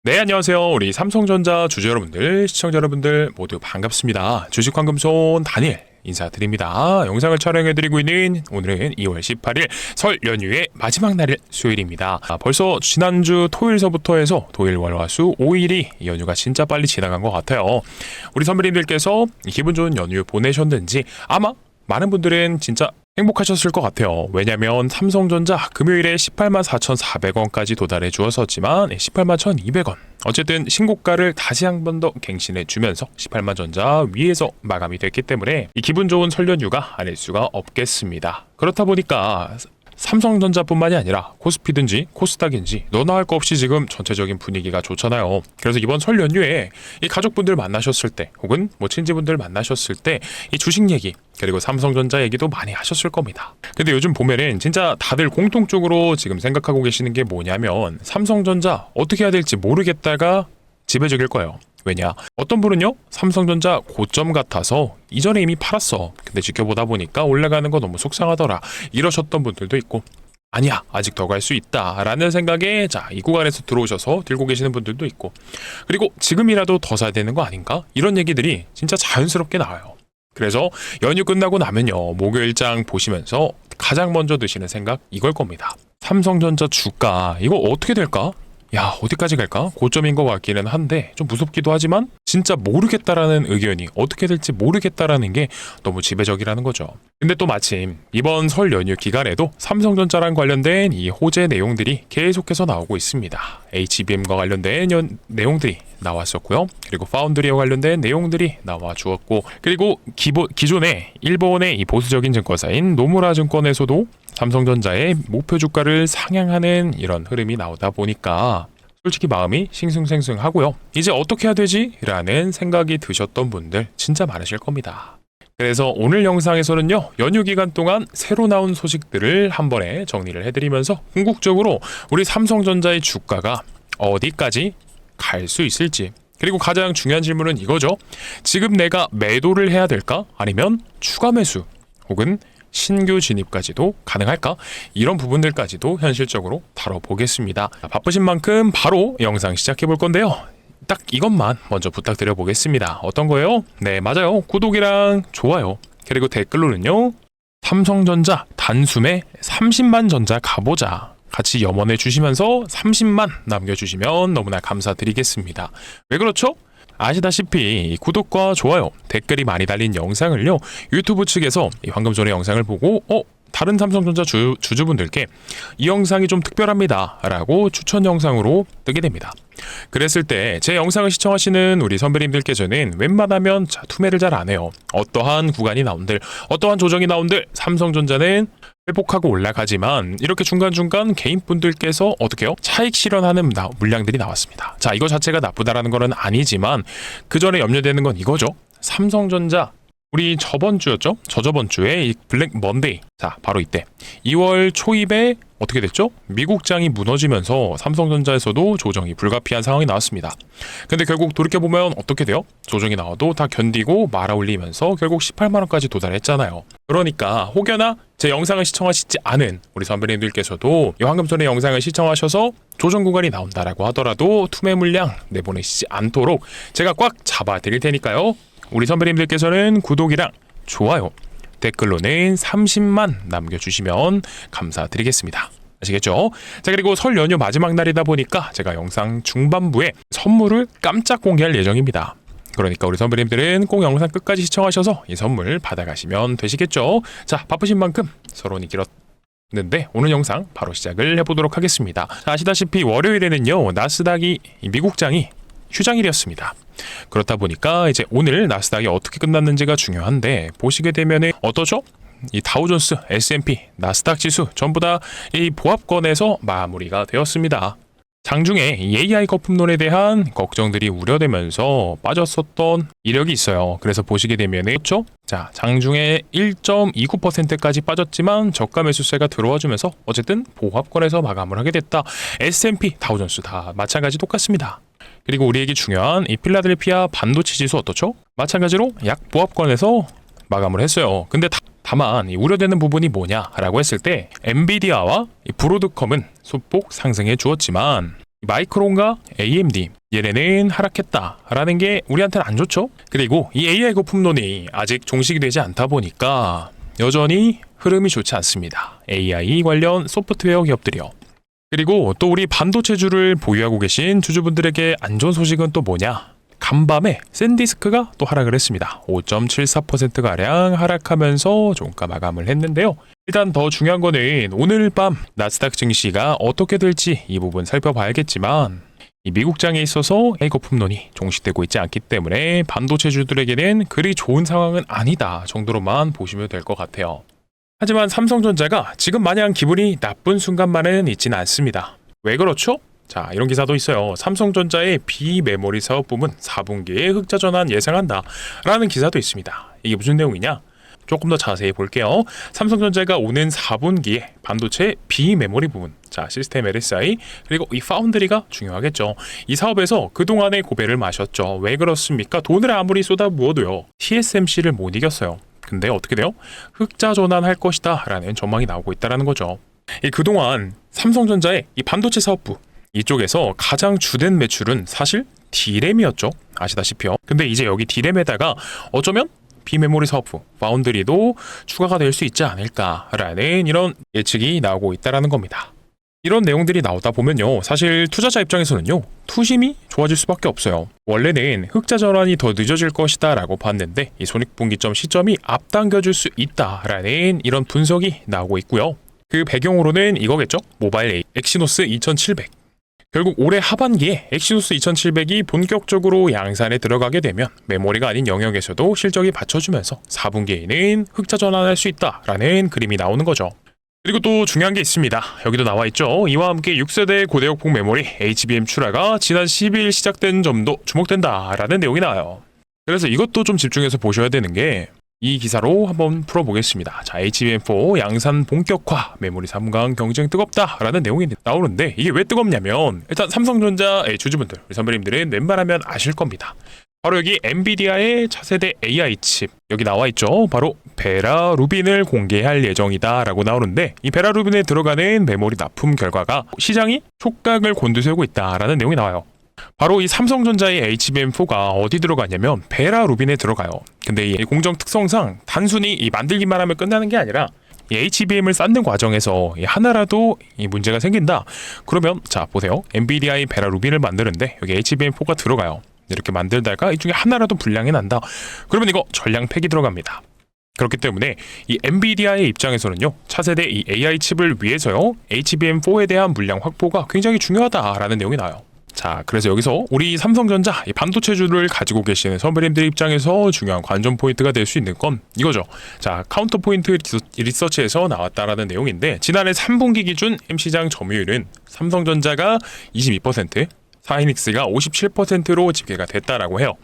네, 안녕하세요. 우리 삼성전자 주주 여러분들, 시청자 여러분들 모두 반갑습니다. 주식황금손 다니엘 인사드립니다. 영상을 촬영해드리고 있는 오늘은 2월 18일 설 연휴의 마지막 날일 수요일입니다. 벌써 지난주 토요일서부터 해서 토일, 월, 화, 수 5일이 연휴가 진짜 빨리 지나간 것 같아요. 우리 선배님들께서 기분 좋은 연휴 보내셨는지 아마 많은 분들은 진짜 행복하셨을 것 같아요. 왜냐면 삼성전자 금요일에 18만 4,400원까지 도달해 주었었지만 18만 1,200원 어쨌든 신고가를 다시 한 번 더 갱신해 주면서 18만 전자 위에서 마감이 됐기 때문에 이 기분 좋은 설 연휴가 아닐 수가 없겠습니다. 그렇다 보니까 삼성전자뿐만이 아니라 코스피든지 코스닥인지 너나 할 거 없이 지금 전체적인 분위기가 좋잖아요. 그래서 이번 설 연휴에 이 가족분들 만나셨을 때 혹은 뭐 친지분들 만나셨을 때 이 주식 얘기 그리고 삼성전자 얘기도 많이 하셨을 겁니다. 근데 요즘 보면은 진짜 다들 공통적으로 지금 생각하고 계시는 게 뭐냐면 삼성전자 어떻게 해야 될지 모르겠다가 지배적일 거예요. 왜냐? 어떤 분은요, 삼성전자 고점 같아서 이전에 이미 팔았어. 근데 지켜보다 보니까 올라가는 거 너무 속상하더라. 이러셨던 분들도 있고, 아니야, 아직 더 갈 수 있다. 라는 생각에, 자, 이 구간에서 들어오셔서 들고 계시는 분들도 있고, 그리고 지금이라도 더 사야 되는 거 아닌가? 이런 얘기들이 진짜 자연스럽게 나와요. 그래서 연휴 끝나고 나면요, 목요일장 보시면서 가장 먼저 드시는 생각 이걸 겁니다. 삼성전자 주가, 이거 어떻게 될까? 야, 어디까지 갈까? 고점인 것 같기는 한데 좀 무섭기도 하지만 진짜 모르겠다라는 의견이 어떻게 될지 모르겠다라는 게 너무 지배적이라는 거죠. 근데 또 마침 이번 설 연휴 기간에도 삼성전자랑 관련된 이 호재 내용들이 계속해서 나오고 있습니다. HBM과 관련된 내용들이 나왔었고요. 그리고 파운드리와 관련된 내용들이 나와 주었고, 그리고 기존에 일본의 이 보수적인 증권사인 노무라 증권에서도 삼성전자의 목표 주가를 상향하는 이런 흐름이 나오다 보니까 솔직히 마음이 싱숭생숭하고요. 이제 어떻게 해야 되지? 라는 생각이 드셨던 분들 진짜 많으실 겁니다. 그래서 오늘 영상에서는요, 연휴 기간 동안 새로 나온 소식들을 한 번에 정리를 해드리면서 궁극적으로 우리 삼성전자의 주가가 어디까지 갈 수 있을지, 그리고 가장 중요한 질문은 이거죠. 지금 내가 매도를 해야 될까? 아니면 추가 매수 혹은 신규 진입까지도 가능할까? 이런 부분들까지도 현실적으로 다뤄보겠습니다. 바쁘신 만큼 바로 영상 시작해 볼 건데요. 딱 이것만 먼저 부탁드려 보겠습니다. 어떤 거예요? 네, 맞아요. 구독이랑 좋아요. 그리고 댓글로는요, 삼성전자 단숨에 30만 전자 가보자. 같이 염원해 주시면서 30만 남겨주시면 너무나 감사드리겠습니다. 왜 그렇죠? 아시다시피 구독과 좋아요, 댓글이 많이 달린 영상을요, 유튜브 측에서 황금손의 영상을 보고 다른 삼성전자 주주분들께 이 영상이 좀 특별합니다 라고 추천 영상으로 뜨게 됩니다. 그랬을 때 제 영상을 시청하시는 우리 선배님들께서는 웬만하면 투매를 잘 안 해요. 어떠한 구간이 나온들, 어떠한 조정이 나온들 삼성전자는 회복하고 올라가지만 이렇게 중간중간 개인분들께서 어떻게 해요? 차익 실현하는 물량들이 나왔습니다. 자, 이거 자체가 나쁘다라는 거는 아니지만 그 전에 염려되는 건 이거죠. 삼성전자 우리 저번 주였죠? 저저번 주에 이 블랙 먼데이, 자 바로 이때 2월 초입에 어떻게 됐죠? 미국장이 무너지면서 삼성전자에서도 조정이 불가피한 상황이 나왔습니다. 근데 결국 돌이켜보면 어떻게 돼요? 조정이 나와도 다 견디고 말아 올리면서 결국 18만원까지 도달했잖아요. 그러니까 혹여나 제 영상을 시청하시지 않은 우리 선배님들께서도 이 황금손의 영상을 시청하셔서 조정 구간이 나온다라고 하더라도 투매 물량 내보내시지 않도록 제가 꽉 잡아 드릴 테니까요. 우리 선배님들께서는 구독이랑 좋아요, 댓글로는 30만 남겨주시면 감사드리겠습니다. 아시겠죠? 자, 그리고 설 연휴 마지막 날이다 보니까 제가 영상 중반부에 선물을 깜짝 공개할 예정입니다. 그러니까 우리 선배님들은 꼭 영상 끝까지 시청하셔서 이 선물 받아가시면 되시겠죠? 자, 바쁘신 만큼 서론이 길었는데 오늘 영상 바로 시작을 해보도록 하겠습니다. 자, 아시다시피 월요일에는요, 나스닥이 미국장이 휴장일이었습니다. 그렇다 보니까 이제 오늘 나스닥이 어떻게 끝났는지가 중요한데, 보시게 되면은 어떠죠? 이 다우존스, S&P, 나스닥 지수 전부 다 이 보합권에서 마무리가 되었습니다. 장중에 AI 거품론에 대한 걱정들이 우려되면서 빠졌었던 이력이 있어요. 그래서 보시게 되면 그렇죠? 자, 장중에 1.29%까지 빠졌지만 저가 매수세가 들어와주면서 어쨌든 보합권에서 마감을 하게 됐다. S&P, 다우존스 다 마찬가지 똑같습니다. 그리고 우리에게 중요한 이 필라델피아 반도체 지수 어떻죠? 마찬가지로 약 보합권에서 마감을 했어요. 근데 다만 이 우려되는 부분이 뭐냐라고 했을 때 엔비디아와 이 브로드컴은 소폭 상승해 주었지만 마이크론과 AMD 얘네는 하락했다라는 게 우리한테는 안 좋죠. 그리고 이 AI 거품론이 아직 종식이 되지 않다 보니까 여전히 흐름이 좋지 않습니다. AI 관련 소프트웨어 기업들이요. 그리고 또 우리 반도체주를 보유하고 계신 주주분들에게 안 좋은 소식은 또 뭐냐? 간밤에 샌디스크가 또 하락을 했습니다. 5.74%가량 하락하면서 종가 마감을 했는데요. 일단 더 중요한 거는 오늘 밤 나스닥 증시가 어떻게 될지 이 부분 살펴봐야겠지만 이 미국장에 있어서 AI 거품론이 종식되고 있지 않기 때문에 반도체주들에게는 그리 좋은 상황은 아니다 정도로만 보시면 될 것 같아요. 하지만 삼성전자가 지금 마냥 기분이 나쁜 순간만은 있지는 않습니다. 왜 그렇죠? 자, 이런 기사도 있어요. 삼성전자의 비메모리 사업 부문 4분기에 흑자 전환 예상한다 라는 기사도 있습니다. 이게 무슨 내용이냐? 조금 더 자세히 볼게요. 삼성전자가 오는 4분기에 반도체 비메모리 부문, 자, 시스템 LSI 그리고 이 파운드리가 중요하겠죠. 이 사업에서 그동안의 고배를 마셨죠. 왜 그렇습니까? 돈을 아무리 쏟아부어도요, TSMC를 못 이겼어요. 근데 어떻게 돼요? 흑자 전환할 것이다 라는 전망이 나오고 있다는 거죠. 그동안 삼성전자의 이 반도체 사업부 이쪽에서 가장 주된 매출은 사실 D램이었죠. 아시다시피요. 근데 이제 여기 D램에다가 어쩌면 비메모리 사업부, 파운드리도 추가가 될 수 있지 않을까라는 이런 예측이 나오고 있다는 겁니다. 이런 내용들이 나오다 보면요, 사실 투자자 입장에서는요, 투심이 좋아질 수밖에 없어요. 원래는 흑자 전환이 더 늦어질 것이다 라고 봤는데 이 손익분기점 시점이 앞당겨질 수 있다라는 이런 분석이 나오고 있고요. 그 배경으로는 이거겠죠. 모바일 엑시노스 2700. 결국 올해 하반기에 엑시노스 2700이 본격적으로 양산에 들어가게 되면 메모리가 아닌 영역에서도 실적이 받쳐주면서 4분기에는 흑자 전환할 수 있다라는 그림이 나오는 거죠. 그리고 또 중요한 게 있습니다. 여기도 나와 있죠. 이와 함께 6세대 고대역폭 메모리 HBM 출하가 지난 12일 시작된 점도 주목된다라는 내용이 나와요. 그래서 이것도 좀 집중해서 보셔야 되는 게 이 기사로 한번 풀어보겠습니다. 자, HBM4 양산 본격화, 메모리 3강 경쟁 뜨겁다라는 내용이 나오는데 이게 왜 뜨겁냐면 일단 삼성전자의 주주분들, 우리 선배님들은 웬만하면 아실 겁니다. 바로 여기 엔비디아의 차세대 AI 칩 여기 나와 있죠. 바로 베라 루빈을 공개할 예정이다 라고 나오는데 이 베라 루빈에 들어가는 메모리 납품 결과가 시장이 촉각을 곤두세우고 있다라는 내용이 나와요. 바로 이 삼성전자의 HBM4가 어디 들어가냐면 베라 루빈에 들어가요. 근데 이 공정 특성상 단순히 이 만들기만 하면 끝나는 게 아니라 이 HBM을 쌓는 과정에서 하나라도 이 문제가 생긴다. 그러면 자 보세요. 엔비디아의 베라 루빈을 만드는데 여기 HBM4가 들어가요. 이렇게 만들다가 이 중에 하나라도 불량이 난다. 그러면 이거 전량 폐기 들어갑니다. 그렇기 때문에 이 엔비디아의 입장에서는요, 차세대 이 AI 칩을 위해서요, HBM4에 대한 물량 확보가 굉장히 중요하다라는 내용이 나와요. 자, 그래서 여기서 우리 삼성전자 이 반도체주를 가지고 계시는 선배님들 입장에서 중요한 관전 포인트가 될 수 있는 건 이거죠. 자, 카운터 포인트 리서치에서 나왔다라는 내용인데 지난해 3분기 기준 M시장 점유율은 삼성전자가 22%, 사이닉스가 57%로 집계가 됐다라고 해요.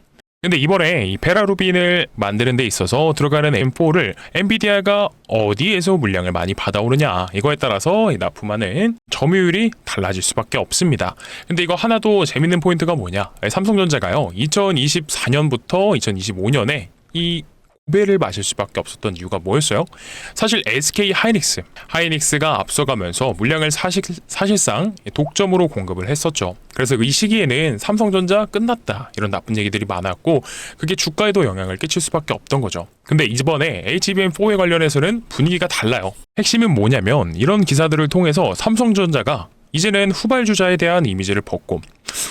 근데 이번에 이 베라 루빈을 만드는 데 있어서 들어가는 M4를 엔비디아가 어디에서 물량을 많이 받아오느냐 이거에 따라서 이 납품하는 점유율이 달라질 수밖에 없습니다. 근데 이거 하나도 재밌는 포인트가 뭐냐? 삼성전자가요 2024년부터 2025년에 이 고배를 마실 수밖에 없었던 이유가 뭐였어요? 사실 SK 하이닉스가 앞서가면서 물량을 사실상 독점으로 공급을 했었죠. 그래서 이 시기에는 삼성전자 끝났다 이런 나쁜 얘기들이 많았고 그게 주가에도 영향을 끼칠 수밖에 없던 거죠. 근데 이번에 HBM4에 관련해서는 분위기가 달라요. 핵심은 뭐냐면 이런 기사들을 통해서 삼성전자가 이제는 후발주자에 대한 이미지를 벗고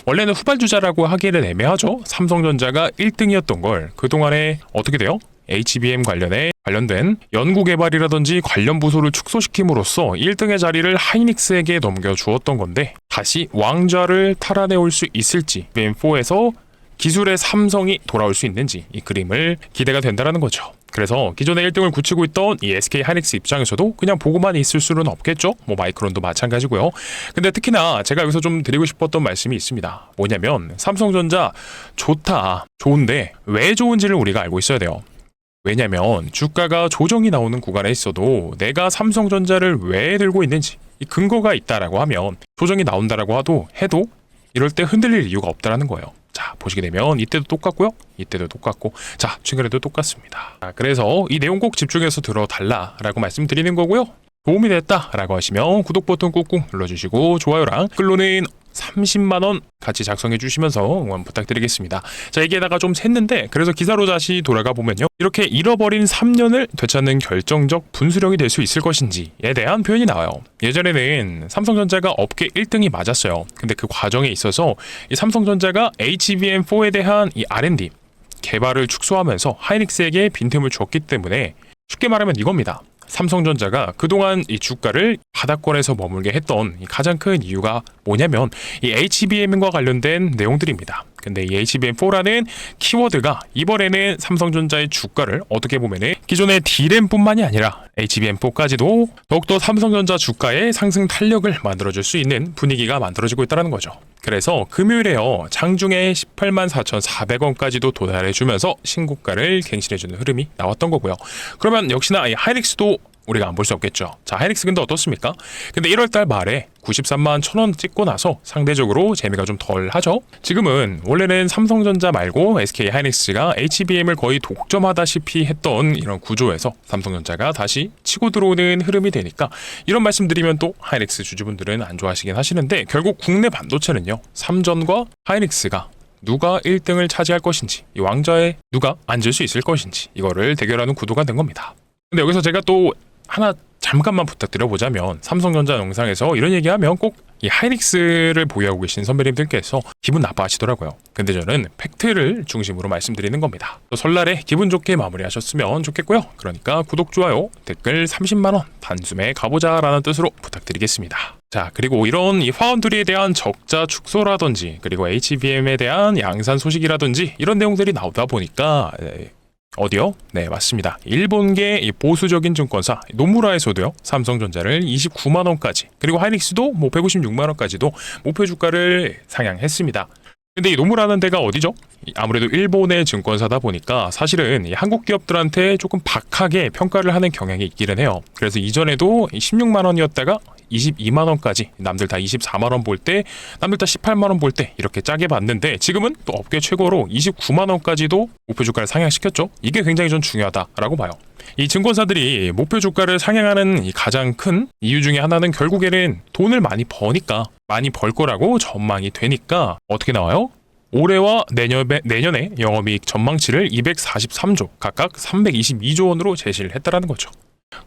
원래는 후발주자라고 하기에는 애매하죠. 삼성전자가 1등이었던 걸 그동안에 어떻게 돼요? HBM 관련된 연구개발이라든지 관련 부서를 축소시킴으로써 1등의 자리를 하이닉스에게 넘겨주었던 건데 다시 왕좌를 탈환해올 수 있을지 HBM4에서 기술의 삼성이 돌아올 수 있는지 이 그림을 기대가 된다는 거죠. 그래서 기존에 1등을 굳히고 있던 이 SK 하이닉스 입장에서도 그냥 보고만 있을 수는 없겠죠. 뭐 마이크론도 마찬가지고요. 근데 특히나 제가 여기서 좀 드리고 싶었던 말씀이 있습니다. 뭐냐면 삼성전자 좋은데 왜 좋은지를 우리가 알고 있어야 돼요. 왜냐면 주가가 조정이 나오는 구간에 있어도 내가 삼성전자를 왜 들고 있는지 이 근거가 있다라고 하면 조정이 나온다라고 해도 이럴 때 흔들릴 이유가 없다라는 거예요. 자, 보시게 되면 이때도 똑같고요. 이때도 똑같고 자, 최근에도 똑같습니다. 자, 그래서 이 내용 꼭 집중해서 들어달라라고 말씀드리는 거고요. 도움이 됐다라고 하시면 구독 버튼 꾹꾹 눌러주시고 좋아요랑 댓글로는 30만원 같이 작성해 주시면서 응원 부탁드리겠습니다. 자, 여기에다가 좀 샜는데, 그래서 기사로 다시 돌아가 보면요, 이렇게 잃어버린 3년을 되찾는 결정적 분수령이 될 수 있을 것인지에 대한 표현이 나와요. 예전에는 삼성전자가 업계 1등이 맞았어요. 근데 그 과정에 있어서 이 삼성전자가 HBM4에 대한 이 R&D 개발을 축소하면서 하이닉스에게 빈틈을 줬기 때문에, 쉽게 말하면 이겁니다. 삼성전자가 그동안 이 주가를 바닥권에서 머물게 했던 이 가장 큰 이유가 뭐냐면 이 HBM과 관련된 내용들입니다. 근데 이 HBM4라는 키워드가 이번에는 삼성전자의 주가를 어떻게 보면은 기존의 D램뿐만이 아니라 HBM4까지도 더욱더 삼성전자 주가의 상승 탄력을 만들어줄 수 있는 분위기가 만들어지고 있다는 거죠. 그래서 금요일에요, 장중에 184,400원까지도 도달해주면서 신고가를 갱신해주는 흐름이 나왔던 거고요. 그러면 역시나 이 하이닉스도 우리가 안 볼 수 없겠죠. 자, 하이닉스 근데 어떻습니까? 근데 1월달 말에 93만 1,000원 찍고 나서 상대적으로 재미가 좀 덜 하죠. 지금은 원래는 삼성전자 말고 SK 하이닉스가 HBM을 거의 독점하다시피 했던 이런 구조에서 삼성전자가 다시 치고 들어오는 흐름이 되니까, 이런 말씀드리면 또 하이닉스 주주분들은 안 좋아하시긴 하시는데, 결국 국내 반도체는요, 삼전과 하이닉스가 누가 1등을 차지할 것인지, 이 왕좌에 누가 앉을 수 있을 것인지, 이거를 대결하는 구도가 된 겁니다. 근데 여기서 제가 또 하나 잠깐만 부탁드려보자면, 삼성전자 영상에서 이런 얘기하면 꼭 이 하이닉스를 보유하고 계신 선배님들께서 기분 나빠하시더라고요. 근데 저는 팩트를 중심으로 말씀드리는 겁니다. 또 설날에 기분 좋게 마무리하셨으면 좋겠고요. 그러니까 구독, 좋아요, 댓글 30만원 단숨에 가보자 라는 뜻으로 부탁드리겠습니다. 자, 그리고 이런 이 파운드리에 대한 적자 축소라든지, 그리고 HBM에 대한 양산 소식이라든지, 이런 내용들이 나오다 보니까 어디요? 네, 맞습니다. 일본계 이 보수적인 증권사 노무라에서도요, 삼성전자를 29만원까지, 그리고 하이닉스도 뭐 156만원까지도 목표 주가를 상향했습니다. 근데 이 노무라는 데가 어디죠? 아무래도 일본의 증권사다 보니까 사실은 이 한국 기업들한테 조금 박하게 평가를 하는 경향이 있기는 해요. 그래서 이전에도 16만원이었다가 22만원까지, 남들 다 24만원 볼 때, 남들 다 18만원 볼 때 이렇게 짜게 봤는데, 지금은 또 업계 최고로 29만원까지도 목표 주가를 상향시켰죠. 이게 굉장히 좀 중요하다라고 봐요. 이 증권사들이 목표 주가를 상향하는 이 가장 큰 이유 중에 하나는 결국에는 돈을 많이 버니까, 많이 벌 거라고 전망이 되니까 어떻게 나와요? 올해와 내년에 영업이익 전망치를 243조, 각각 322조 원으로 제시를 했다라는 거죠.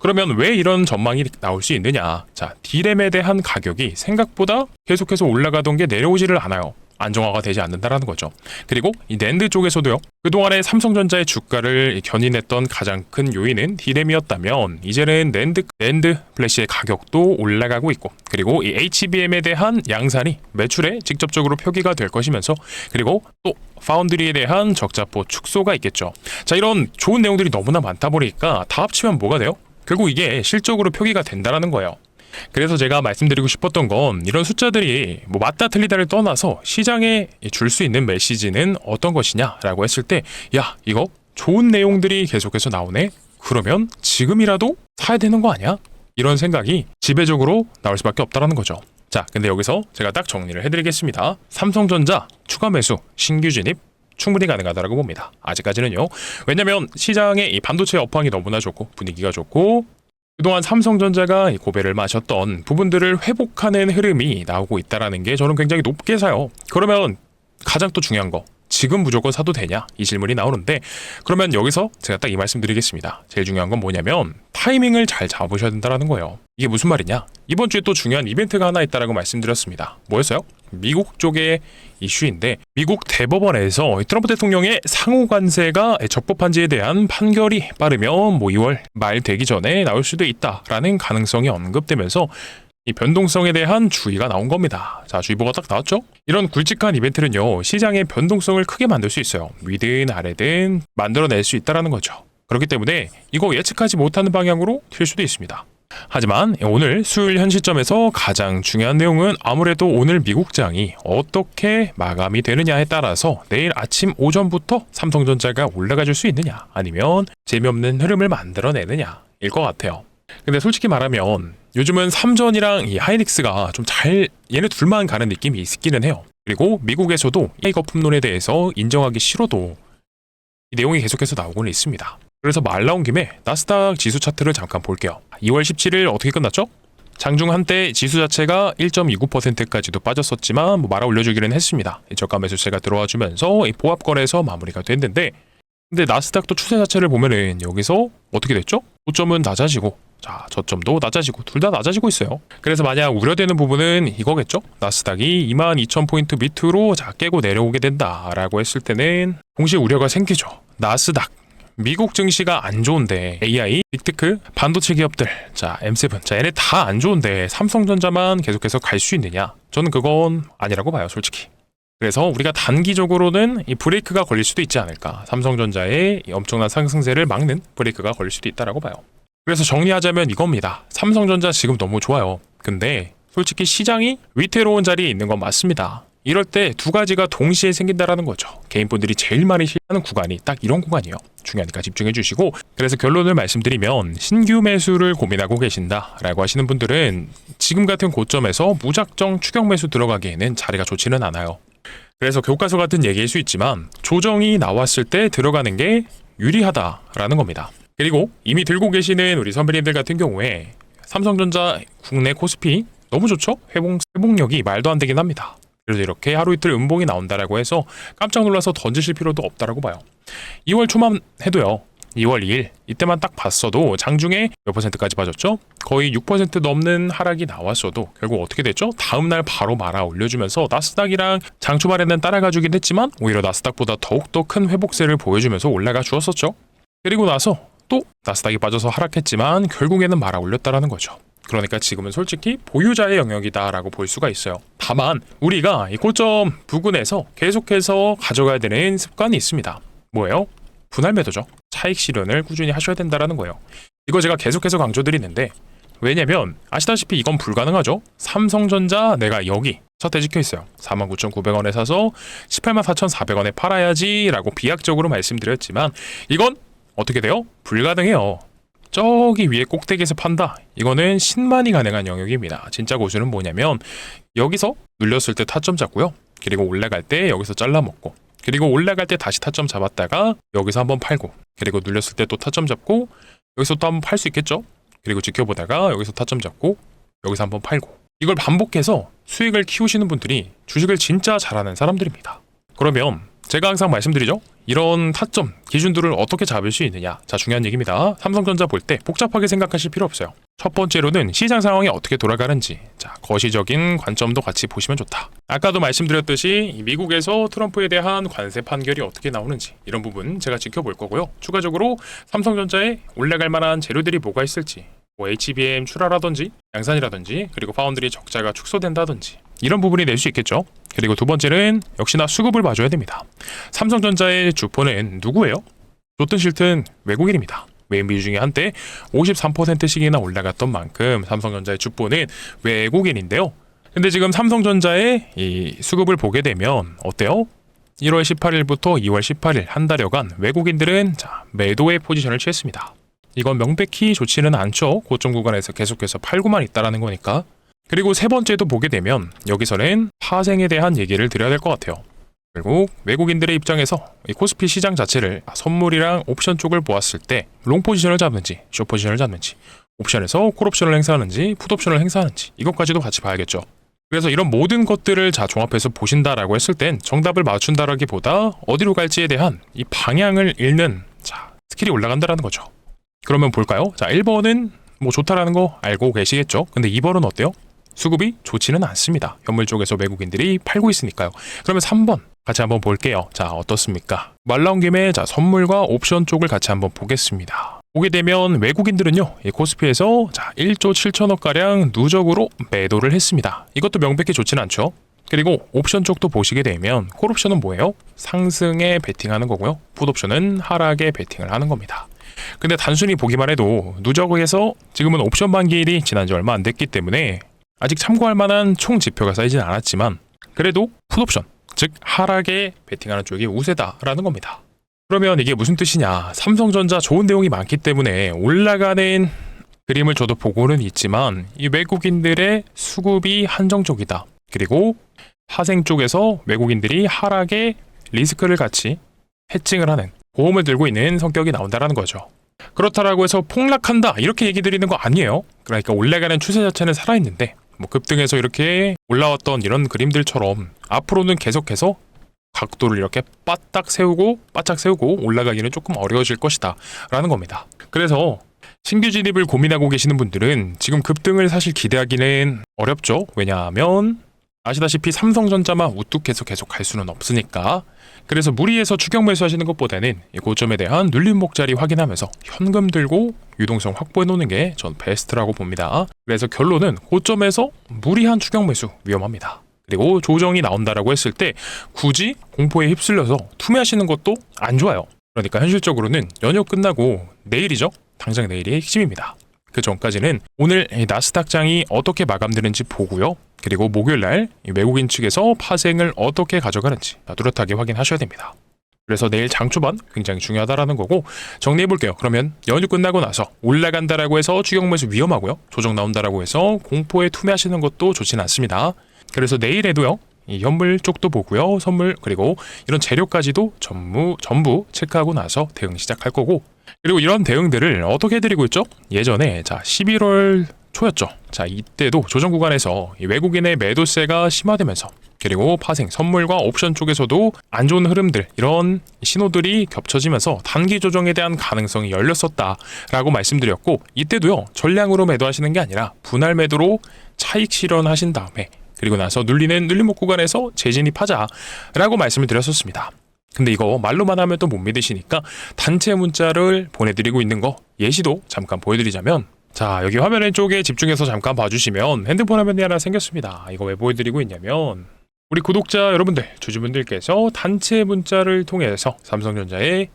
그러면 왜 이런 전망이 나올 수 있느냐? 자, D램에 대한 가격이 생각보다 계속해서 올라가던 게 내려오지를 않아요. 안정화가 되지 않는다라는 거죠. 그리고 이 낸드 쪽에서도요, 그동안에 삼성전자의 주가를 견인했던 가장 큰 요인은 D램이었다면, 이제는 낸드 플래시의 가격도 올라가고 있고, 그리고 이 HBM에 대한 양산이 매출에 직접적으로 표기가 될 것이면서, 그리고 또 파운드리에 대한 적자폭 축소가 있겠죠. 자, 이런 좋은 내용들이 너무나 많다 보니까 다 합치면 뭐가 돼요? 결국 이게 실적으로 표기가 된다라는 거예요. 그래서 제가 말씀드리고 싶었던 건, 이런 숫자들이 뭐 맞다 틀리다를 떠나서 시장에 줄 수 있는 메시지는 어떤 것이냐라고 했을 때, 야, 이거 좋은 내용들이 계속해서 나오네? 그러면 지금이라도 사야 되는 거 아니야? 이런 생각이 지배적으로 나올 수밖에 없다라는 거죠. 자, 근데 여기서 제가 딱 정리를 해드리겠습니다. 삼성전자 추가 매수, 신규 진입 충분히 가능하다라고 봅니다. 아직까지는요. 왜냐면 시장에 이 반도체 업황이 너무나 좋고 분위기가 좋고, 그동안 삼성전자가 고배를 마셨던 부분들을 회복하는 흐름이 나오고 있다는 게 저는 굉장히 높게 사요. 그러면 가장 또 중요한 거, 지금 무조건 사도 되냐? 이 질문이 나오는데, 그러면 여기서 제가 딱 이 말씀 드리겠습니다. 제일 중요한 건 뭐냐면 타이밍을 잘 잡으셔야 된다는 거예요. 이게 무슨 말이냐? 이번 주에 또 중요한 이벤트가 하나 있다라고 말씀드렸습니다. 뭐였어요? 미국 쪽의 이슈인데, 미국 대법원에서 트럼프 대통령의 상호 관세가 적법한지에 대한 판결이 빠르면 뭐 2월 말 되기 전에 나올 수도 있다라는 가능성이 언급되면서 이 변동성에 대한 주의가 나온 겁니다. 자, 주의보가 딱 나왔죠? 이런 굵직한 이벤트는요, 시장의 변동성을 크게 만들 수 있어요. 위든 아래든 만들어낼 수 있다는 거죠. 그렇기 때문에 이거 예측하지 못하는 방향으로 튈 수도 있습니다. 하지만 오늘 수요일 현 시점에서 가장 중요한 내용은 아무래도 오늘 미국장이 어떻게 마감이 되느냐에 따라서 내일 아침 오전부터 삼성전자가 올라가줄 수 있느냐, 아니면 재미없는 흐름을 만들어내느냐 일 것 같아요. 근데 솔직히 말하면 요즘은 삼전이랑 이 하이닉스가 좀 잘, 얘네 둘만 가는 느낌이 있기는 해요. 그리고 미국에서도 AI 거품론에 대해서 인정하기 싫어도 이 내용이 계속해서 나오고는 있습니다. 그래서 말 나온 김에 나스닥 지수 차트를 잠깐 볼게요. 2월 17일 어떻게 끝났죠? 장중 한때 지수 자체가 1.29%까지도 빠졌었지만 말아 올려주기는 했습니다. 저가 매수세가 들어와주면서 이 보합권에서 마무리가 됐는데, 근데 나스닥도 추세 자체를 보면은 여기서 어떻게 됐죠? 고점은 낮아지고, 자, 저점도 낮아지고, 둘 다 낮아지고 있어요. 그래서 만약 우려되는 부분은 이거겠죠? 나스닥이 22,000포인트 밑으로 깨고 내려오게 된다라고 했을 때는 동시에 우려가 생기죠. 나스닥, 미국 증시가 안 좋은데 AI, 빅테크, 반도체 기업들, M7, 얘네 다 안 좋은데 삼성전자만 계속해서 갈 수 있느냐? 저는 그건 아니라고 봐요, 솔직히. 그래서 우리가 단기적으로는 이 브레이크가 걸릴 수도 있지 않을까. 삼성전자의 이 엄청난 상승세를 막는 브레이크가 걸릴 수도 있다라고 봐요. 그래서 정리하자면 이겁니다. 삼성전자 지금 너무 좋아요. 근데 솔직히 시장이 위태로운 자리에 있는 건 맞습니다. 이럴 때 두 가지가 동시에 생긴다라는 거죠. 개인분들이 제일 많이 실하는 구간이 딱 이런 구간이에요. 중요하니까 집중해 주시고, 그래서 결론을 말씀드리면 신규 매수를 고민하고 계신다라고 하시는 분들은 지금 같은 고점에서 무작정 추격 매수 들어가기에는 자리가 좋지는 않아요. 그래서 교과서 같은 얘기일 수 있지만 조정이 나왔을 때 들어가는 게 유리하다라는 겁니다. 그리고 이미 들고 계시는 우리 선배님들 같은 경우에 삼성전자 국내 코스피 너무 좋죠? 회복력이 말도 안 되긴 합니다. 그래서 이렇게 하루 이틀 음봉이 나온다라고 해서 깜짝 놀라서 던지실 필요도 없다라고 봐요. 2월 초만 해도요. 2월 2일 이때만 딱 봤어도 장중에 몇 %까지 빠졌죠? 거의 6% 넘는 하락이 나왔어도 결국 어떻게 됐죠? 다음날 바로 말아 올려주면서 나스닥이랑 장 초반에는 따라가주긴 했지만 오히려 나스닥보다 더욱더 큰 회복세를 보여주면서 올라가 주었었죠. 그리고 나서 또 나스닥이 빠져서 하락했지만 결국에는 말아 올렸다라는 거죠. 그러니까 지금은 솔직히 보유자의 영역이다라고 볼 수가 있어요. 다만 우리가 이 고점 부근에서 계속해서 가져가야 되는 습관이 있습니다. 뭐예요? 분할 매도죠. 차익 실현을 꾸준히 하셔야 된다라는 거예요. 이거 제가 계속해서 강조드리는데, 왜냐면 아시다시피 이건 불가능하죠. 삼성전자 내가 여기 첫해 찍혀 있어요. 49,900원에 사서 184,400원에 팔아야지 라고 비약적으로 말씀드렸지만 이건 어떻게 돼요? 불가능해요. 저기 위에 꼭대기에서 판다. 이거는 신만이 가능한 영역입니다. 진짜 고수는 뭐냐면 여기서 눌렸을 때 타점 잡고요. 그리고 올라갈 때 여기서 잘라먹고, 그리고 올라갈 때 다시 타점 잡았다가 여기서 한번 팔고, 그리고 눌렸을 때 또 타점 잡고 여기서 또 한번 팔 수 있겠죠. 그리고 지켜보다가 여기서 타점 잡고 여기서 한번 팔고, 이걸 반복해서 수익을 키우시는 분들이 주식을 진짜 잘하는 사람들입니다. 그러면 제가 항상 말씀드리죠. 이런 타점, 기준들을 어떻게 잡을 수 있느냐. 자, 중요한 얘기입니다. 삼성전자 볼 때 복잡하게 생각하실 필요 없어요. 첫 번째로는 시장 상황이 어떻게 돌아가는지, 자, 거시적인 관점도 같이 보시면 좋다. 아까도 말씀드렸듯이 미국에서 트럼프에 대한 관세 판결이 어떻게 나오는지 이런 부분 제가 지켜볼 거고요. 추가적으로 삼성전자에 올라갈 만한 재료들이 뭐가 있을지, 뭐 HBM 출하라든지 양산이라든지, 그리고 파운드리 적자가 축소된다든지 이런 부분이 낼 수 있겠죠. 그리고 두 번째는 역시나 수급을 봐줘야 됩니다. 삼성전자의 주포는 누구예요? 좋든 싫든 외국인입니다. 메인 비중이 한때 53%씩이나 올라갔던 만큼 삼성전자의 주포는 외국인인데요. 근데 지금 삼성전자의 이 수급을 보게 되면 어때요? 1월 18일부터 2월 18일 한 달여간 외국인들은 매도의 포지션을 취했습니다. 이건 명백히 좋지는 않죠. 고점 구간에서 계속해서 팔고만 있다라는 거니까. 그리고 세 번째도 보게 되면 여기서는 파생에 대한 얘기를 드려야 될 것 같아요. 결국 외국인들의 입장에서 이 코스피 시장 자체를 선물이랑 옵션 쪽을 보았을 때 롱 포지션을 잡는지 숏 포지션을 잡는지, 옵션에서 콜 옵션을 행사하는지 풋 옵션을 행사하는지 이것까지도 같이 봐야겠죠. 그래서 이런 모든 것들을 종합해서 보신다라고 했을 땐 정답을 맞춘다라기보다 어디로 갈지에 대한 이 방향을 읽는 스킬이 올라간다라는 거죠. 그러면 볼까요? 1번은 뭐 좋다라는 거 알고 계시겠죠? 근데 2번은 어때요? 수급이 좋지는 않습니다. 현물 쪽에서 외국인들이 팔고 있으니까요. 그러면 3번 같이 한번 볼게요. 어떻습니까? 말 나온 김에 선물과 옵션 쪽을 같이 한번 보겠습니다. 보게 되면 외국인들은요, 이 코스피에서 1조 7천억가량 누적으로 매도를 했습니다. 이것도 명백히 좋지는 않죠. 그리고 옵션 쪽도 보시게 되면 콜 옵션은 뭐예요? 상승에 베팅하는 거고요. 풋 옵션은 하락에 베팅을 하는 겁니다. 근데 단순히 보기만 해도 누적에서 지금은 옵션 만기일이 지난 지 얼마 안 됐기 때문에 아직 참고할 만한 총 지표가 쌓이진 않았지만 그래도 풋옵션, 즉 하락에 베팅하는 쪽이 우세다라는 겁니다. 그러면 이게 무슨 뜻이냐? 삼성전자 좋은 내용이 많기 때문에 올라가는 그림을 저도 보고는 있지만 이 외국인들의 수급이 한정적이다. 그리고 파생 쪽에서 외국인들이 하락에 리스크를 같이 해칭을 하는 보험을 들고 있는 성격이 나온다라는 거죠. 그렇다라고 해서 폭락한다 이렇게 얘기 드리는 거 아니에요. 그러니까 올라가는 추세 자체는 살아있는데 뭐 급등해서 이렇게 올라왔던 이런 그림들처럼 앞으로는 계속해서 각도를 이렇게 바짝 세우고 올라가기는 조금 어려워질 것이다 라는 겁니다. 그래서 신규 진입을 고민하고 계시는 분들은 지금 급등을 사실 기대하기는 어렵죠. 왜냐하면 아시다시피 삼성전자만 우뚝해서 계속 갈 수는 없으니까. 그래서 무리해서 추격 매수하시는 것보다는 이 고점에 대한 눌림목 자리 확인하면서 현금 들고 유동성 확보해 놓는 게 전 베스트라고 봅니다. 그래서 결론은 고점에서 무리한 추격 매수 위험합니다. 그리고 조정이 나온다라고 했을 때 굳이 공포에 휩쓸려서 투매하시는 것도 안 좋아요. 그러니까 현실적으로는 연휴 끝나고 내일이죠. 당장 내일이 핵심입니다. 그 전까지는 오늘 나스닥장이 어떻게 마감되는지 보고요. 그리고 목요일날 외국인 측에서 파생을 어떻게 가져가는지 뚜렷하게 확인하셔야 됩니다. 그래서 내일 장 초반 굉장히 중요하다라는 거고 정리해볼게요. 그러면 연휴 끝나고 나서 올라간다라고 해서 추격 매수 위험하고요. 조정 나온다라고 해서 공포에 투매하시는 것도 좋지는 않습니다. 그래서 내일에도요. 이 현물 쪽도 보고요. 선물 그리고 이런 재료까지도 전부 체크하고 나서 대응 시작할 거고 그리고 이런 대응들을 어떻게 해드리고 있죠? 예전에 11월 초였죠. 자 이때도 조정 구간에서 이 외국인의 매도세가 심화되면서 그리고 파생, 선물과 옵션 쪽에서도 안 좋은 흐름들 이런 신호들이 겹쳐지면서 단기 조정에 대한 가능성이 열렸었다라고 말씀드렸고 이때도요. 전량으로 매도하시는 게 아니라 분할 매도로 차익 실현하신 다음에 그리고 나서 눌리는 눌림목 구간에서 재진입하자라고 말씀을 드렸었습니다. 근데 이거 말로만 하면 또 못 믿으시니까 단체 문자를 보내드리고 있는 거 예시도 잠깐 보여드리자면 자 여기 화면 쪽에 집중해서 잠깐 봐주시면 핸드폰 화면이 하나 생겼습니다. 이거 왜 보여드리고 있냐면 우리 구독자 여러분들, 주주분들께서 단체 문자를 통해서 삼성전자의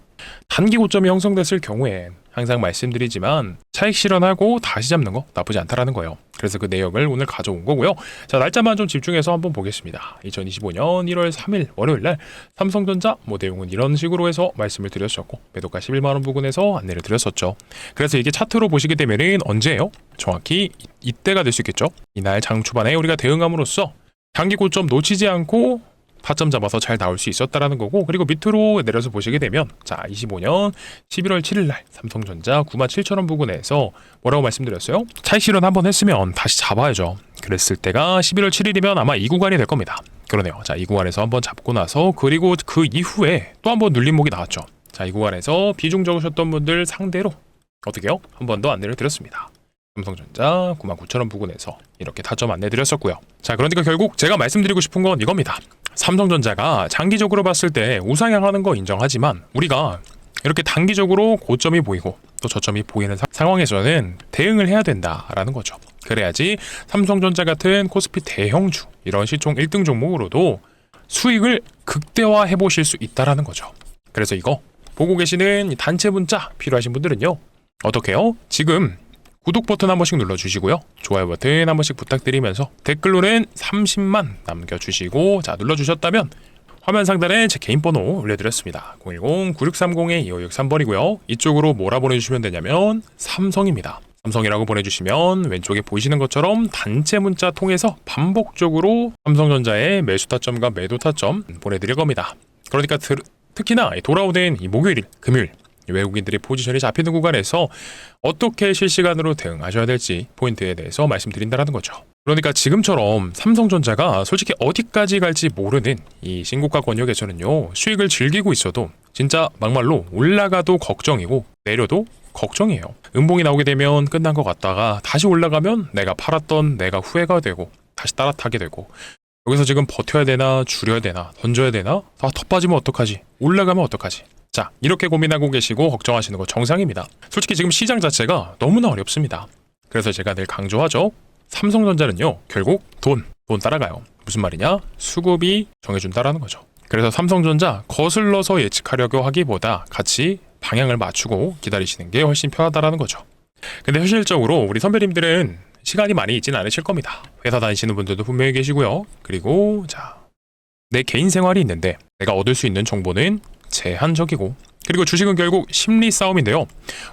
단기 고점이 형성됐을 경우에 항상 말씀드리지만 차익 실현하고 다시 잡는 거 나쁘지 않다라는 거예요. 그래서 그 내용을 오늘 가져온 거고요. 자 날짜만 좀 집중해서 한번 보겠습니다. 2025년 1월 3일 월요일날 삼성전자 내용은 이런 식으로 해서 말씀을 드렸었고 매도가 11만원 부근에서 안내를 드렸었죠. 그래서 이게 차트로 보시게 되면은 언제예요? 정확히 이때가 될 수 있겠죠. 이날 장 초반에 우리가 대응함으로써 단기 고점 놓치지 않고 타점 잡아서 잘 나올 수 있었다라는 거고 그리고 밑으로 내려서 보시게 되면 자 25년 11월 7일날 삼성전자 97,000원 부근에서 뭐라고 말씀드렸어요? 차익 실현 한번 했으면 다시 잡아야죠. 그랬을 때가 11월 7일이면 아마 이 구간이 될 겁니다. 그러네요. 자 이 구간에서 한번 잡고 나서 그리고 그 이후에 또 한번 눌림목이 나왔죠. 자 이 구간에서 비중 적으셨던 분들 상대로 어떻게요? 한 번 더 안내를 드렸습니다. 삼성전자 99,000원 부근에서 이렇게 타점 안내 드렸었고요. 자 그러니까 결국 제가 말씀드리고 싶은 건 이겁니다. 삼성전자가 장기적으로 봤을 때 우상향하는 거 인정하지만 우리가 이렇게 단기적으로 고점이 보이고 또 저점이 보이는 상황에서는 대응을 해야 된다라는 거죠. 그래야지 삼성전자 같은 코스피 대형주 이런 시총 1등 종목으로도 수익을 극대화해 보실 수 있다라는 거죠. 그래서 이거 보고 계시는 단체 문자 필요하신 분들은요. 어떻게 해요? 지금 구독 버튼 한 번씩 눌러주시고요. 좋아요 버튼 한 번씩 부탁드리면서 댓글로는 30만 남겨주시고 자 눌러주셨다면 화면 상단에 제 개인 번호 올려드렸습니다. 010-9630-2563번이고요. 이쪽으로 뭐라 보내주시면 되냐면 삼성입니다. 삼성이라고 보내주시면 왼쪽에 보이시는 것처럼 단체 문자 통해서 반복적으로 삼성전자의 매수 타점과 매도 타점 보내드릴 겁니다. 그러니까 특히나 돌아오는 이 목요일, 금요일 외국인들의 포지션이 잡히는 구간에서 어떻게 실시간으로 대응하셔야 될지 포인트에 대해서 말씀드린다는 거죠. 그러니까 지금처럼 삼성전자가 솔직히 어디까지 갈지 모르는 이 신고가 권역에서는요. 수익을 즐기고 있어도 진짜 막말로 올라가도 걱정이고 내려도 걱정이에요. 음봉이 나오게 되면 끝난 것 같다가 다시 올라가면 내가 팔았던 내가 후회가 되고 다시 따라타게 되고 여기서 지금 버텨야 되나 줄여야 되나 던져야 되나 더 빠지면 어떡하지 올라가면 어떡하지 자 이렇게 고민하고 계시고 걱정하시는 거 정상입니다. 솔직히 지금 시장 자체가 너무나 어렵습니다. 그래서 제가 늘 강조하죠. 삼성전자는요 결국 돈 따라가요. 무슨 말이냐 수급이 정해준다라는 거죠. 그래서 삼성전자 거슬러서 예측하려고 하기보다 같이 방향을 맞추고 기다리시는 게 훨씬 편하다라는 거죠. 근데 현실적으로 우리 선배님들은 시간이 많이 있지는 않으실 겁니다. 회사 다니시는 분들도 분명히 계시고요. 그리고 내 개인 생활이 있는데 내가 얻을 수 있는 정보는 제한적이고 그리고 주식은 결국 심리 싸움인데요.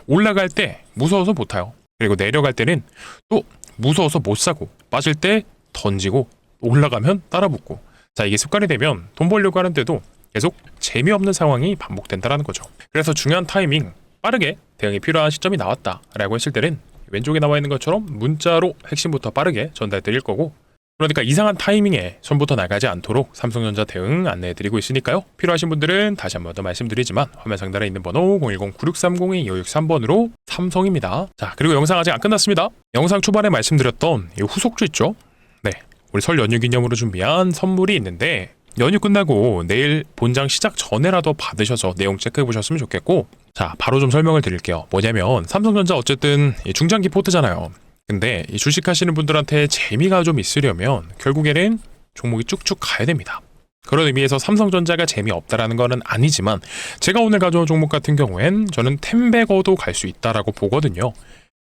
올라갈 때 무서워서 못 타요. 그리고 내려갈 때는 또 무서워서 못 사고 빠질 때 던지고 올라가면 따라붙고 자 이게 습관이 되면 돈 벌려고 하는데도 계속 재미없는 상황이 반복된다는 거죠. 그래서 중요한 타이밍 빠르게 대응이 필요한 시점이 나왔다라고 했을 때는 왼쪽에 나와 있는 것처럼 문자로 핵심부터 빠르게 전달 드릴 거고, 그러니까 이상한 타이밍에 손부터 나가지 않도록 삼성전자 대응 안내해드리고 있으니까요. 필요하신 분들은 다시 한 번 더 말씀드리지만 화면 상단에 있는 번호 010-9630-2563번으로 삼성입니다. 자, 그리고 영상 아직 안 끝났습니다. 영상 초반에 말씀드렸던 이 후속주 있죠? 네, 우리 설 연휴 기념으로 준비한 선물이 있는데 연휴 끝나고 내일 본장 시작 전에라도 받으셔서 내용 체크해 보셨으면 좋겠고, 자, 바로 좀 설명을 드릴게요. 뭐냐면 삼성전자 어쨌든 중장기 포트잖아요. 근데 이 주식 하시는 분들한테 재미가 좀 있으려면 결국에는 종목이 쭉쭉 가야 됩니다. 그런 의미에서 삼성전자가 재미없다라는 거는 아니지만, 제가 오늘 가져온 종목 같은 경우엔 저는 텐베거도 갈 수 있다라고 보거든요.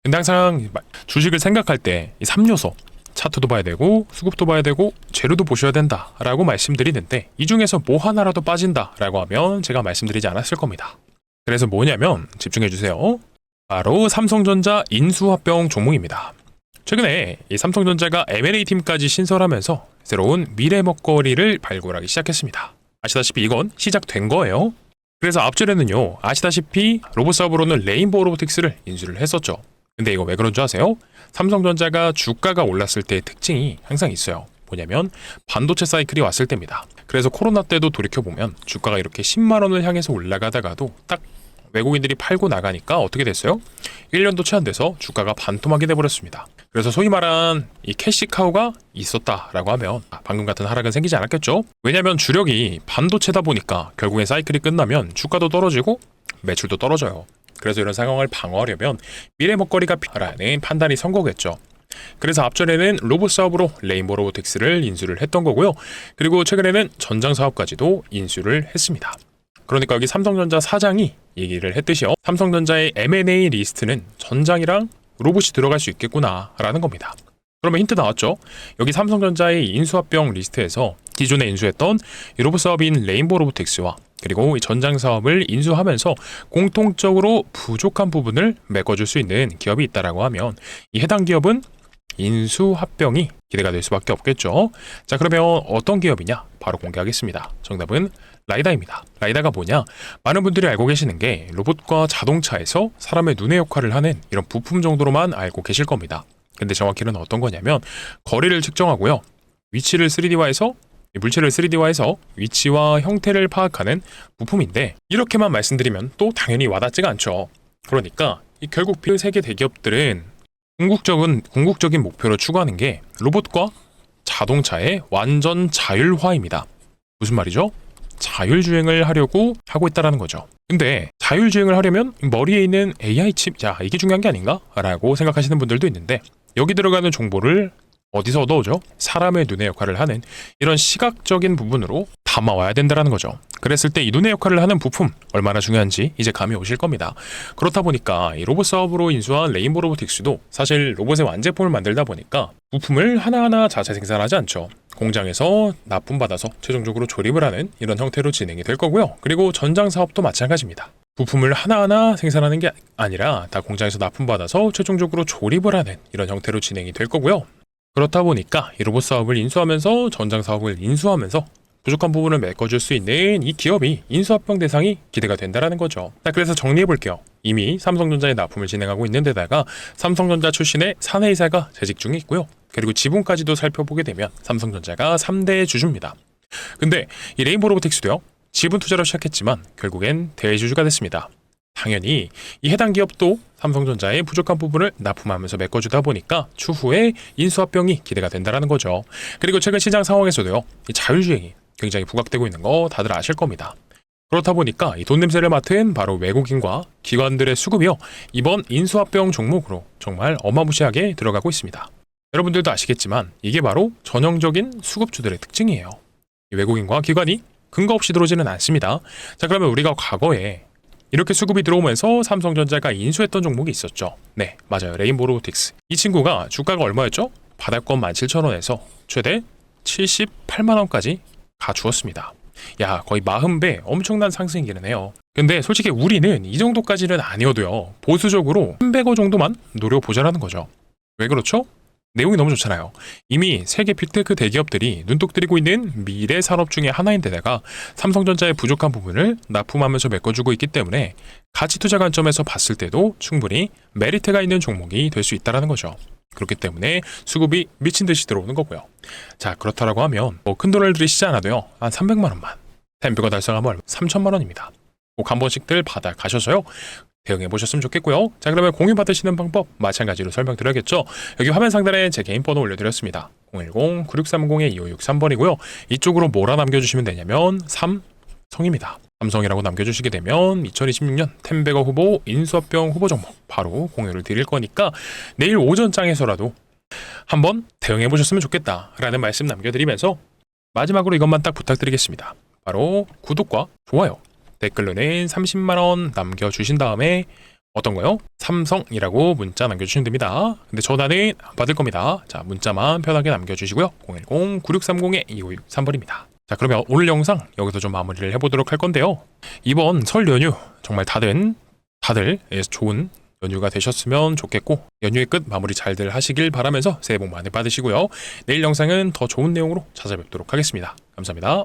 근데 항상 주식을 생각할 때 이 3요소 차트도 봐야 되고 수급도 봐야 되고 재료도 보셔야 된다라고 말씀드리는데, 이 중에서 뭐 하나라도 빠진다라고 하면 제가 말씀드리지 않았을 겁니다. 그래서 뭐냐면 집중해 주세요. 바로 삼성전자 인수합병 종목입니다. 최근에 이 삼성전자가 M&A 팀까지 신설하면서 새로운 미래 먹거리를 발굴하기 시작했습니다. 아시다시피 이건 시작된 거예요. 그래서 앞전에는요, 아시다시피 로봇 사업으로는 레인보우 로보틱스를 인수를 했었죠. 근데 이거 왜 그런 줄 아세요? 삼성전자가 주가가 올랐을 때의 특징이 항상 있어요. 뭐냐면 반도체 사이클이 왔을 때입니다. 그래서 코로나 때도 돌이켜보면 주가가 이렇게 10만 원을 향해서 올라가다가도 딱 외국인들이 팔고 나가니까 어떻게 됐어요? 1년도 채 안 돼서 주가가 반토막이 돼버렸습니다. 그래서 소위 말한 이 캐시카우가 있었다라고 하면 방금 같은 하락은 생기지 않았겠죠? 왜냐면 주력이 반도체다 보니까 결국엔 사이클이 끝나면 주가도 떨어지고 매출도 떨어져요. 그래서 이런 상황을 방어하려면 미래 먹거리가 필요하다는 판단이 선 거겠죠. 그래서 앞전에는 로봇 사업으로 레인보우 로보틱스를 인수를 했던 거고요. 그리고 최근에는 전장 사업까지도 인수를 했습니다. 그러니까 여기 삼성전자 사장이 얘기를 했듯이요, 삼성전자의 M&A 리스트는 전장이랑 로봇이 들어갈 수 있겠구나라는 겁니다. 그러면 힌트 나왔죠? 여기 삼성전자의 인수합병 리스트에서 기존에 인수했던 이 로봇 사업인 레인보우 로보틱스와 그리고 이 전장 사업을 인수하면서 공통적으로 부족한 부분을 메꿔줄 수 있는 기업이 있다라고 하면 이 해당 기업은 인수합병이 기대가 될 수밖에 없겠죠. 자, 그러면 어떤 기업이냐? 바로 공개하겠습니다. 정답은 라이다입니다. 라이다가 뭐냐? 많은 분들이 알고 계시는 게 로봇과 자동차에서 사람의 눈의 역할을 하는 이런 부품 정도로만 알고 계실 겁니다. 근데 정확히는 어떤 거냐면 거리를 측정하고요, 위치를 3D화해서 물체를 3D화해서 위치와 형태를 파악하는 부품인데, 이렇게만 말씀드리면 또 당연히 와닿지가 않죠. 그러니까 결국 세계 대기업들은 궁극적인 목표로 추구하는 게 로봇과 자동차의 완전 자율화입니다. 무슨 말이죠? 자율주행을 하려고 하고 있다는 거죠. 근데 자율주행을 하려면 머리에 있는 AI 칩, 자, 이게 중요한 게 아닌가? 라고 생각하시는 분들도 있는데, 여기 들어가는 정보를 어디서 얻어오죠? 사람의 눈의 역할을 하는 이런 시각적인 부분으로 담아와야 된다는 거죠. 그랬을 때 이 눈의 역할을 하는 부품 얼마나 중요한지 이제 감이 오실 겁니다. 그렇다 보니까 이 로봇 사업으로 인수한 레인보우 로보틱스도 사실 로봇의 완제품을 만들다 보니까 부품을 하나하나 자체 생산하지 않죠. 공장에서 납품받아서 최종적으로 조립을 하는 이런 형태로 진행이 될 거고요. 그리고 전장 사업도 마찬가지입니다. 부품을 하나하나 생산하는 게 아니라 다 공장에서 납품받아서 최종적으로 조립을 하는 이런 형태로 진행이 될 거고요. 그렇다 보니까 이 로봇 사업을 인수하면서 전장 사업을 인수하면서 부족한 부분을 메꿔줄 수 있는 이 기업이 인수합병 대상이 기대가 된다는 거죠. 자, 그래서 정리해볼게요. 이미 삼성전자에 납품을 진행하고 있는 데다가 삼성전자 출신의 사내이사가 재직 중에 있고요. 그리고 지분까지도 살펴보게 되면 삼성전자가 3대 주주입니다. 근데 이 레인보우 로보틱스도요, 지분 투자로 시작했지만 결국엔 대주주가 됐습니다. 당연히 이 해당 기업도 삼성전자의 부족한 부분을 납품하면서 메꿔주다 보니까 추후에 인수합병이 기대가 된다는 거죠. 그리고 최근 시장 상황에서도요, 이 자율주행이 굉장히 부각되고 있는 거 다들 아실 겁니다. 그렇다 보니까 이 돈 냄새를 맡은 바로 외국인과 기관들의 수급이요, 이번 인수합병 종목으로 정말 어마무시하게 들어가고 있습니다. 여러분들도 아시겠지만 이게 바로 전형적인 수급주들의 특징이에요. 이 외국인과 기관이 근거 없이 들어오지는 않습니다. 자, 그러면 우리가 과거에 이렇게 수급이 들어오면서 삼성전자가 인수했던 종목이 있었죠. 네, 맞아요. 레인보우 로보틱스. 이 친구가 주가가 얼마였죠? 바닥권 17,000원에서 최대 78만 원까지 가주었습니다. 야, 거의 40배 엄청난 상승이기는 해요. 근데 솔직히 우리는 이 정도까지는 아니어도요, 보수적으로 300원 정도만 노려보자라는 거죠. 왜 그렇죠? 내용이 너무 좋잖아요. 이미 세계 빅테크 대기업들이 눈독 들이고 있는 미래 산업 중에 하나인데다가 삼성전자의 부족한 부분을 납품하면서 메꿔주고 있기 때문에 가치 투자 관점에서 봤을 때도 충분히 메리트가 있는 종목이 될 수 있다는 거죠. 그렇기 때문에 수급이 미친 듯이 들어오는 거고요. 자, 그렇다라고 하면 뭐 큰 돈을 들이시지 않아도요. 한 300만 원만. 템뷰가 달성하면 3천만 원입니다. 꼭 한 번씩들 받아 가셔서요. 대응해 보셨으면 좋겠고요. 자, 그러면 공유 받으시는 방법 마찬가지로 설명드려야겠죠. 여기 화면 상단에 제 개인 번호 올려드렸습니다. 010-9630-2563번이고요. 이쪽으로 뭐라 남겨주시면 되냐면 삼성입니다. 삼성이라고 남겨주시게 되면 2026년 템베거 후보 인수합병 후보 종목 바로 공유를 드릴 거니까 내일 오전장에서라도 한번 대응해 보셨으면 좋겠다라는 말씀 남겨드리면서 마지막으로 이것만 딱 부탁드리겠습니다. 바로 구독과 좋아요, 댓글로는 30만원 남겨주신 다음에 어떤 거요? 삼성이라고 문자 남겨주시면 됩니다. 근데 전화는 안 받을 겁니다. 자, 문자만 편하게 남겨주시고요. 010-9630-2563번입니다. 자, 그러면 오늘 영상 여기서 좀 마무리를 해보도록 할 건데요. 이번 설 연휴 정말 다들 좋은 연휴가 되셨으면 좋겠고 연휴의 끝 마무리 잘들 하시길 바라면서 새해 복 많이 받으시고요. 내일 영상은 더 좋은 내용으로 찾아뵙도록 하겠습니다. 감사합니다.